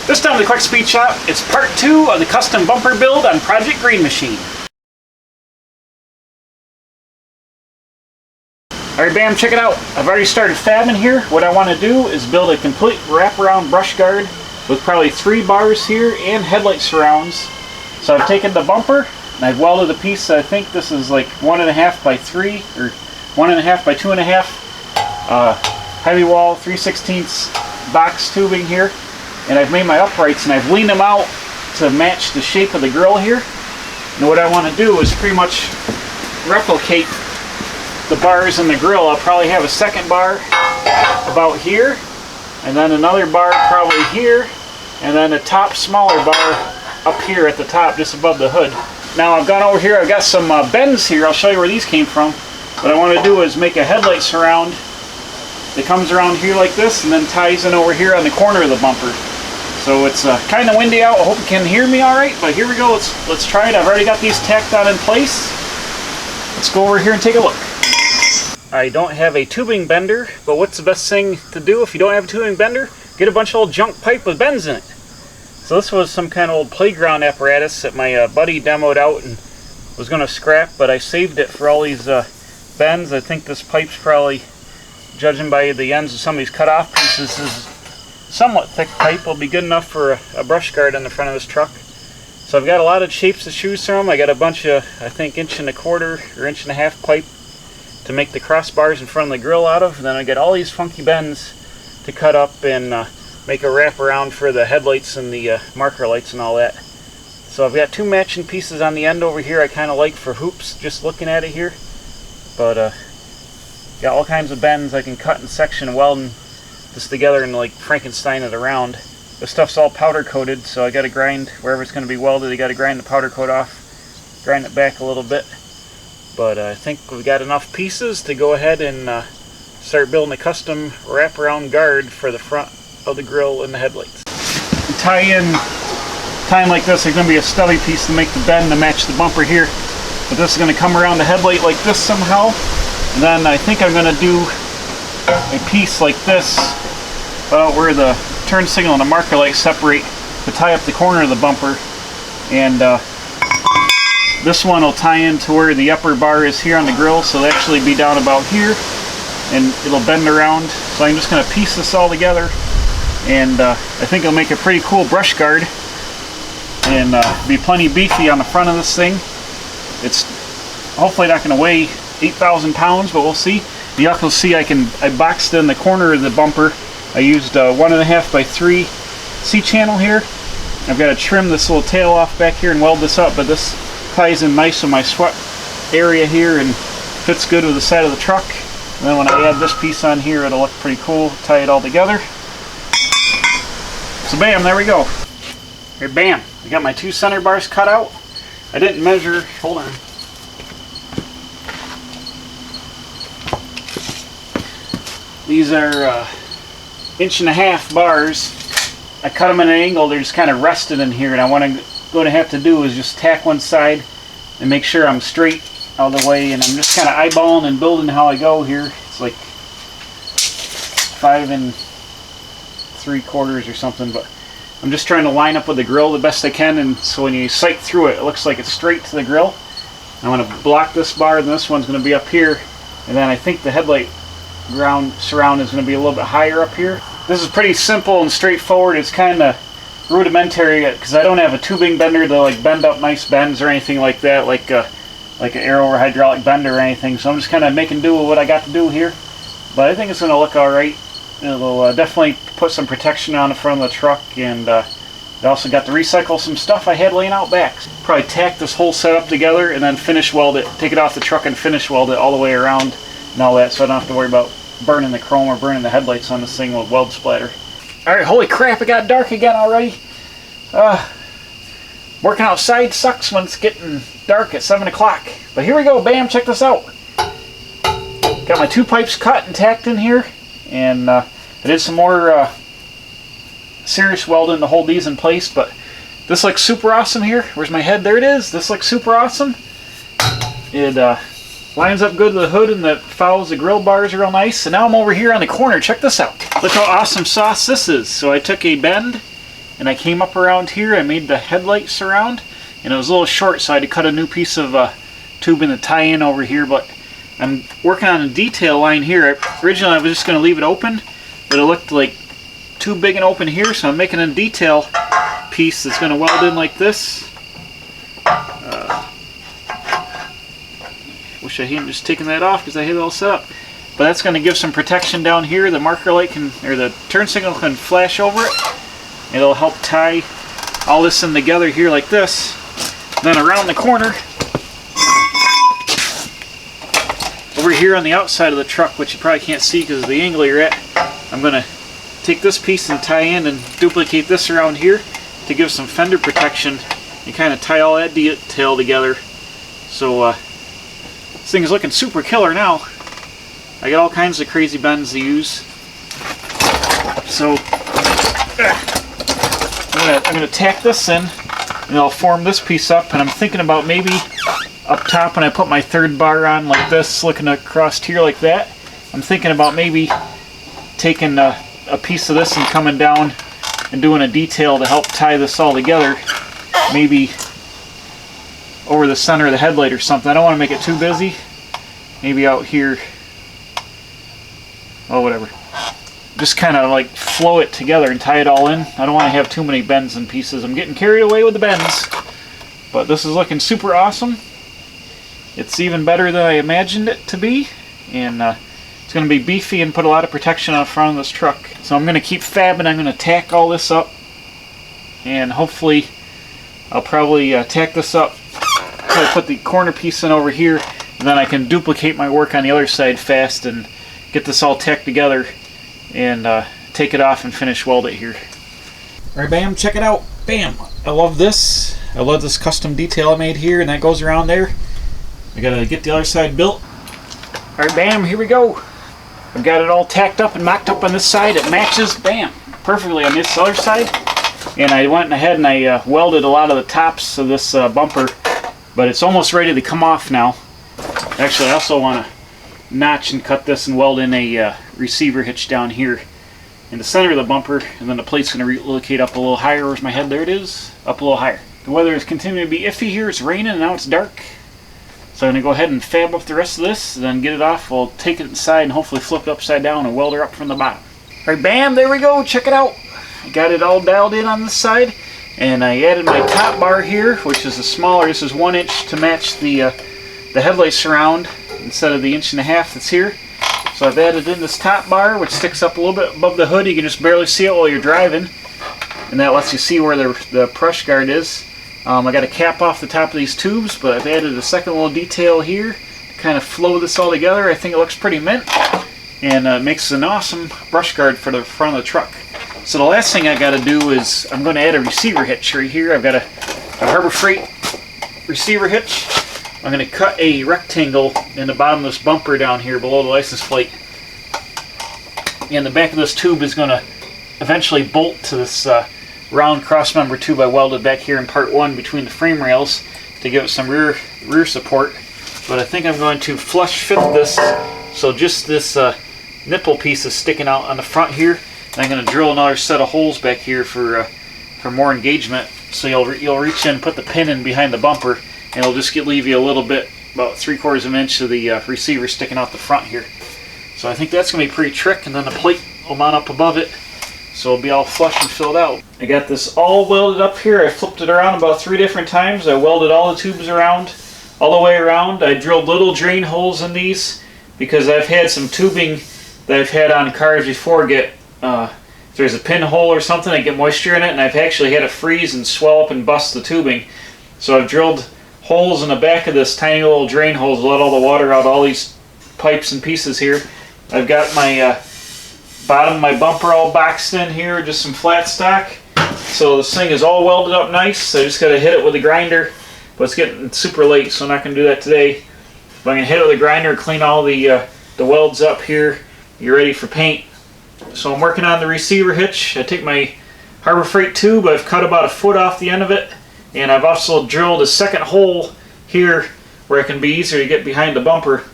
This time at the Quick Speed Shop, it's part 2 of the custom bumper build on Project Green Machine. Alright bam, check it out. I've already started fabbing here. What I want to do is build a complete wraparound brush guard with probably 3 bars here and headlight surrounds. So I've taken the bumper and I've welded a piece. I think this is like 1.5 by 3 or 1.5 by 2.5 heavy wall 3/16 box tubing here. And I've made my uprights and I've leaned them out to match the shape of the grill here. And what I want to do is pretty much replicate the bars in the grill. I'll probably have a second bar about here, and then another bar probably here, and then a top smaller bar up here at the top just above the hood. Now I've gone over here, I've got some bends here. I'll show you where these came from. What I want to do is make a headlight surround that comes around here like this and then ties in over here on the corner of the bumper. So it's kind of windy out. I hope you can hear me all right, but here we go. Let's try it. I've already got these tacked on in place. Let's go over here and take a look. I don't have a tubing bender, but what's the best thing to do if you don't have a tubing bender? Get a bunch of old junk pipe with bends in it. So this was some kind of old playground apparatus that my buddy demoed out and was going to scrap, but I saved it for all these bends. I think this pipe's probably, judging by the ends of some of these cut off pieces, is somewhat thick pipe. Will be good enough for a brush guard on the front of this truck. So I've got a lot of shapes to choose from. I got a bunch of, I think, 1.25 inch or 1.5 inch pipe to make the crossbars in front of the grill out of. And then I got all these funky bends to cut up and make a wraparound for the headlights and the marker lights and all that. So I've got 2 matching pieces on the end over here I kind of like for hoops, just looking at it here. But got all kinds of bends I can cut and section and weld this together and like Frankenstein it around. The stuff's all powder coated, so I got to grind wherever it's going to be welded. I got to grind the powder coat off, grind it back a little bit. But I think we've got enough pieces to go ahead and start building a custom wraparound guard for the front of the grill and the headlights. Tie like this. There's going to be a stubby piece to make the bend to match the bumper here. But this is going to come around the headlight like this somehow. And then I think I'm going to do a piece like this where the turn signal and the marker light separate to tie up the corner of the bumper. And this one will tie into where the upper bar is here on the grill, so it'll actually be down about here and it'll bend around. So I'm just going to piece this all together, and I think it'll make a pretty cool brush guard and be plenty beefy on the front of this thing. It's hopefully not going to weigh 8,000 pounds, but we'll see. You also see I boxed in the corner of the bumper. I used 1.5 by 3 C-channel here. I've got to trim this little tail off back here and weld this up, but this ties in nice with my sweat area here and fits good with the side of the truck. And then when I add this piece on here, it'll look pretty cool. Tie it all together. So bam, there we go. Here, bam, I got my 2 center bars cut out. I didn't measure, hold on. These are 1.5 inch bars. I cut them at an angle, they're just kind of rested in here, and I want to going to have to do is just tack one side and make sure I'm straight all the way, and I'm just kind of eyeballing and building how I go here. It's like 5 3/4 or something, but I'm just trying to line up with the grill the best I can, and so when you sight through it, it looks like it's straight to the grill. I'm going to block this bar, and this one's going to be up here, and then I think the headlight surround is going to be a little bit higher up here. This is pretty simple and straightforward. It's kind of rudimentary because I don't have a tubing bender to like bend up nice bends or anything like that, like an aero or hydraulic bender or anything. So I'm just kind of making do with what I got to do here. But I think it's going to look all right. It'll definitely put some protection on the front of the truck, and I also got to recycle some stuff I had laying out back. Probably tack this whole setup together and then finish weld it, take it off the truck and finish weld it all the way around and all that, so I don't have to worry about burning the chrome or burning the headlights on this thing with weld splatter. Alright, holy crap, it got dark again already. Working outside sucks when it's getting dark at 7 o'clock. But here we go, bam, check this out. Got my 2 pipes cut and tacked in here, and I did some more serious welding to hold these in place, but this looks super awesome here. Where's my head? There it is. This looks super awesome. It lines up good with the hood, and that follows the grill bars real nice. And now I'm over here on the corner. Check this out. Look how awesome sauce this is. So I took a bend and I came up around here. I made the headlight surround, and it was a little short, so I had to cut a new piece of tubing to tie in over here. But I'm working on a detail line here. Originally I was just going to leave it open, but it looked like too big and open here, so I'm making a detail piece that's going to weld in like this. Wish I hadn't just taken that off because I had it all set up. But that's going to give some protection down here. The marker light can, or the turn signal can flash over it. It'll help tie all this in together here like this. Then around the corner, over here on the outside of the truck, which you probably can't see because of the angle you're at, I'm going to take this piece and tie in and duplicate this around here to give some fender protection and kind of tie all that detail together. So this thing is looking super killer now. I got all kinds of crazy bends to use. So I'm gonna tack this in, and I'll form this piece up. And I'm thinking about maybe up top when I put my third bar on like this, looking across here like that. I'm thinking about maybe taking a piece of this and coming down and doing a detail to help tie this all together. Maybe over the center of the headlight or something. I don't want to make it too busy. Maybe out here. Oh, whatever. Just kind of like flow it together and tie it all in. I don't want to have too many bends and pieces. I'm getting carried away with the bends. But this is looking super awesome. It's even better than I imagined it to be. And it's going to be beefy and put a lot of protection on the front of this truck. So I'm going to keep fabbing. I'm going to tack all this up. And hopefully I'll probably tack this up. Probably put the corner piece in over here. And then I can duplicate my work on the other side fast and get this all tacked together and take it off and finish weld it here. Alright, bam, check it out. Bam! I love this. I love this custom detail I made here, and that goes around there. I gotta get the other side built. Alright, bam, here we go. I've got it all tacked up and mocked up on this side. It matches, bam, perfectly on this other side. And I went ahead and I welded a lot of the tops of this bumper, but it's almost ready to come off now. Actually, I also want to notch and cut this and weld in a receiver hitch down here in the center of the bumper, and then the plate's going to relocate up a little higher. Where's my head? There it is. Up a little higher. The weather is continuing to be iffy here. It's raining and now it's dark. So I'm going to go ahead and fab up the rest of this, then get it off. We'll take it inside and hopefully flip it upside down and weld her up from the bottom. Alright, bam, there we go. Check it out. I got it all dialed in on this side, and I added my top bar here, which is a smaller. This is 1 inch to match the headlight surround instead of the 1.5 inches that's here. So I've added in this top bar, which sticks up a little bit above the hood. You can just barely see it while you're driving, and that lets you see where the brush guard is. I got a cap off the top of these tubes, but I've added a second little detail here to kind of flow this all together. I think it looks pretty mint, and makes an awesome brush guard for the front of the truck. So the last thing I got to do is I'm going to add a receiver hitch right here. I've got a Harbor Freight receiver hitch. I'm going to cut a rectangle in the bottom of this bumper down here below the license plate. And the back of this tube is going to eventually bolt to this round cross member tube I welded back here in part 1 between the frame rails to give it some rear support. But I think I'm going to flush fit this so just this nipple piece is sticking out on the front here. And I'm going to drill another set of holes back here for more engagement. So you'll reach in, put the pin in behind the bumper, and it'll just leave you a little bit, about 3/4 of an inch of the receiver sticking out the front here. So I think that's going to be pretty trick, and then the plate will mount up above it, so it'll be all flush and filled out. I got this all welded up here. I flipped it around about 3 different times. I welded all the tubes around, all the way around. I drilled little drain holes in these because I've had some tubing that I've had on cars before get, if there's a pinhole or something, I get moisture in it, and I've actually had it freeze and swell up and bust the tubing. So I've drilled holes in the back of this, tiny little drain holes to let all the water out, all these pipes and pieces here. I've got my bottom of my bumper all boxed in here, just some flat stock. So this thing is all welded up nice. I just got to hit it with a grinder, but it's getting super late, so I'm not going to do that today. But I'm going to hit it with a grinder, clean all the welds up here. You're ready for paint. So I'm working on the receiver hitch. I take my Harbor Freight tube. I've cut about 1 foot off the end of it, and I've also drilled a second hole here where it can be easier to get behind the bumper.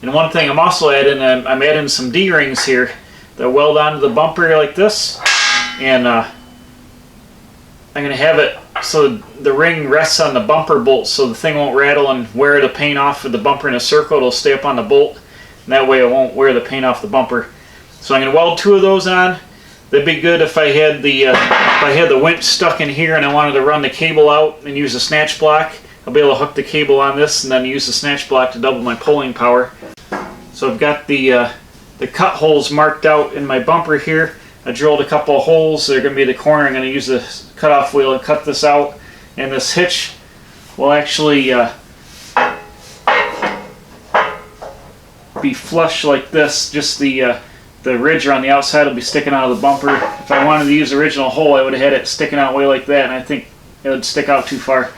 And one thing I'm also adding, I'm adding some D-rings here that weld onto the bumper like this. and I'm going to have it so the ring rests on the bumper bolt so the thing won't rattle and wear the paint off of the bumper in a circle. It'll stay up on the bolt, and that way it won't wear the paint off the bumper. So I'm going to weld 2 of those on. That'd be good if I had the winch stuck in here and I wanted to run the cable out and use a snatch block. I'll be able to hook the cable on this and then use the snatch block to double my pulling power. So I've got the cut holes marked out in my bumper here. I drilled a couple of holes. They're going to be the corner. I'm going to use the cutoff wheel and cut this out. And this hitch will actually be flush like this. Just the ridge on the outside will be sticking out of the bumper. If I wanted to use the original hole, I would have had it sticking out way like that, and I think it would stick out too far.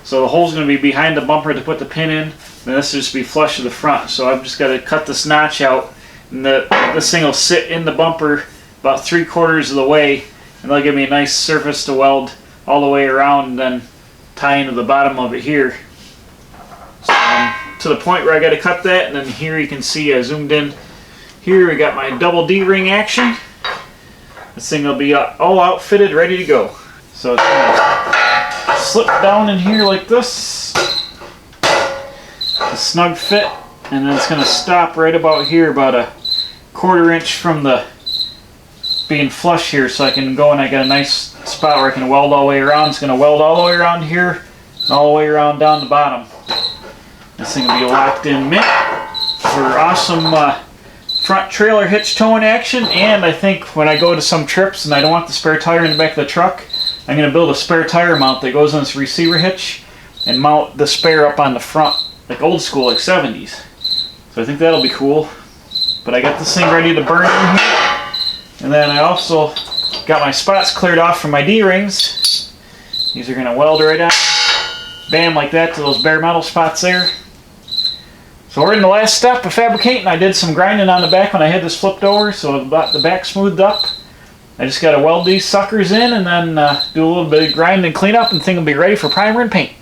So the hole's going to be behind the bumper to put the pin in, and this will just be flush to the front. So I've just got to cut this notch out, and this thing will sit in the bumper about 3/4 of the way, and that'll give me a nice surface to weld all the way around and then tie into the bottom of it here. So to the point where I got to cut that, and then here you can see I zoomed in. Here we got my double D-ring action. This thing will be all outfitted, ready to go. So it's going to slip down in here like this. A snug fit, and then it's going to stop right about here, about a 1/4 inch from the being flush here, so I can go and I got a nice spot where I can weld all the way around. It's going to weld all the way around here and all the way around down the bottom. This thing will be locked in mint for awesome front trailer hitch towing action. And I think when I go to some trips and I don't want the spare tire in the back of the truck, I'm going to build a spare tire mount that goes on this receiver hitch and mount the spare up on the front, like old school, like 70s. So I think that'll be cool. But I got this thing ready to burn in here. And then I also got my spots cleared off from my D-rings. These are going to weld right on. Bam, like that to those bare metal spots there. So we're in the last step of fabricating. I did some grinding on the back when I had this flipped over, so the back smoothed up. I just got to weld these suckers in and then do a little bit of grind and clean up, and the thing will be ready for primer and paint.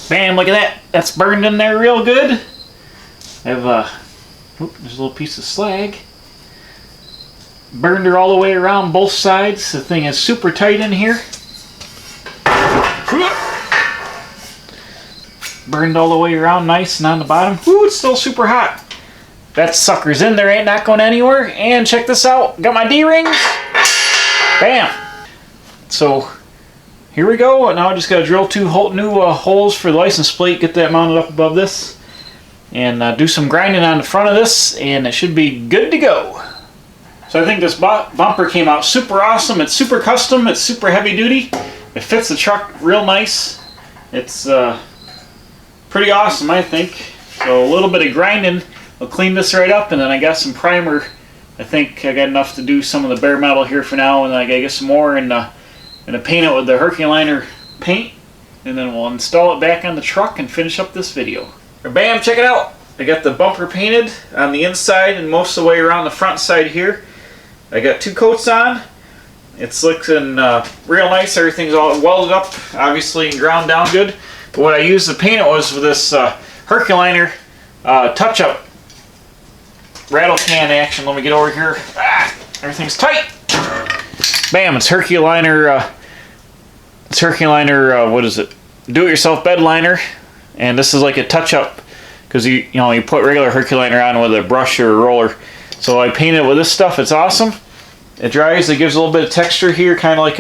Bam, look at that. That's burned in there real good. I have there's a little piece of slag. Burned her all the way around both sides. The thing is super tight in here. Burned all the way around nice and on the bottom. Ooh, it's still super hot. That sucker's in there, ain't not going anywhere. And check this out. Got my D-rings. Bam. So here we go. Now I just got to drill 2 new holes for the license plate, get that mounted up above this, and do some grinding on the front of this, and it should be good to go. So I think this bumper came out super awesome. It's super custom. It's super heavy duty. It fits the truck real nice. It's pretty awesome, I think. So a little bit of grinding will clean this right up, and then I got some primer. I think I got enough to do some of the bare metal here for now, and then I got to get some more and paint it with the Herculiner paint, and then we'll install it back on the truck and finish up this video. Bam, check it out. I got the bumper painted on the inside and most of the way around the front side here. I got 2 coats on. It's looking real nice. Everything's all welded up, obviously, and ground down good. But what I used to paint it was with this Herculiner touch-up rattle can action. Let me get over here. Everything's tight. Bam, it's Herculiner, what is it? Do-it-yourself bed liner. And this is like a touch-up, because you put regular Herculiner on with a brush or a roller. So I painted it with this stuff. It's awesome. It dries. It gives a little bit of texture here, kind of like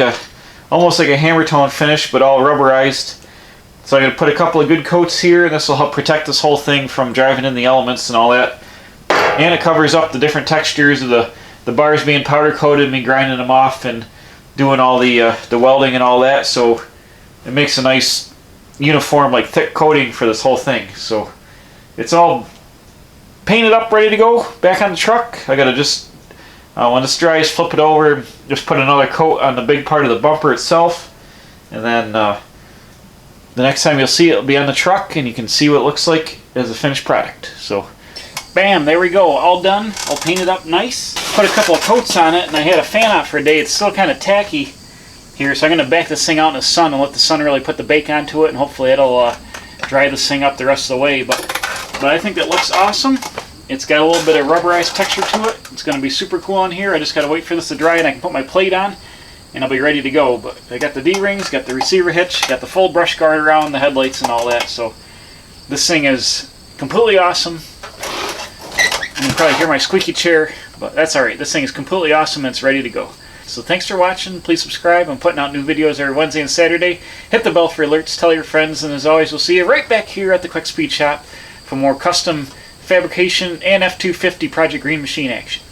almost like a hammer tone finish, but all rubberized. So I'm going to put a couple of good coats here, and this will help protect this whole thing from driving in the elements and all that. And it covers up the different textures of the bars being powder coated, me grinding them off and doing all the welding and all that. So it makes a nice uniform, like thick coating for this whole thing. So it's all painted up, ready to go back on the truck. I got to just, when this dries, flip it over, just put another coat on the big part of the bumper itself. And then the next time you'll see it, it'll be on the truck and you can see what it looks like as a finished product. So bam, there we go, all done, all painted up nice. Put a couple of coats on it, and I had a fan out for a day. It's still kind of tacky here, so I'm going to back this thing out in the sun and let the sun really put the bake onto it, and hopefully it'll dry this thing up the rest of the way. But I think it looks awesome. It's got a little bit of rubberized texture to it. It's going to be super cool on here. I just got to wait for this to dry, and I can put my plate on, and I'll be ready to go. But I got the D-rings, got the receiver hitch, got the full brush guard around, the headlights and all that. So this thing is completely awesome. You can probably hear my squeaky chair, but that's alright. This thing is completely awesome and it's ready to go. So thanks for watching. Please subscribe. I'm putting out new videos every Wednesday and Saturday. Hit the bell for alerts, tell your friends, and as always, we'll see you right back here at the Quick Speed Shop for more custom fabrication and F250 Project Green Machine action.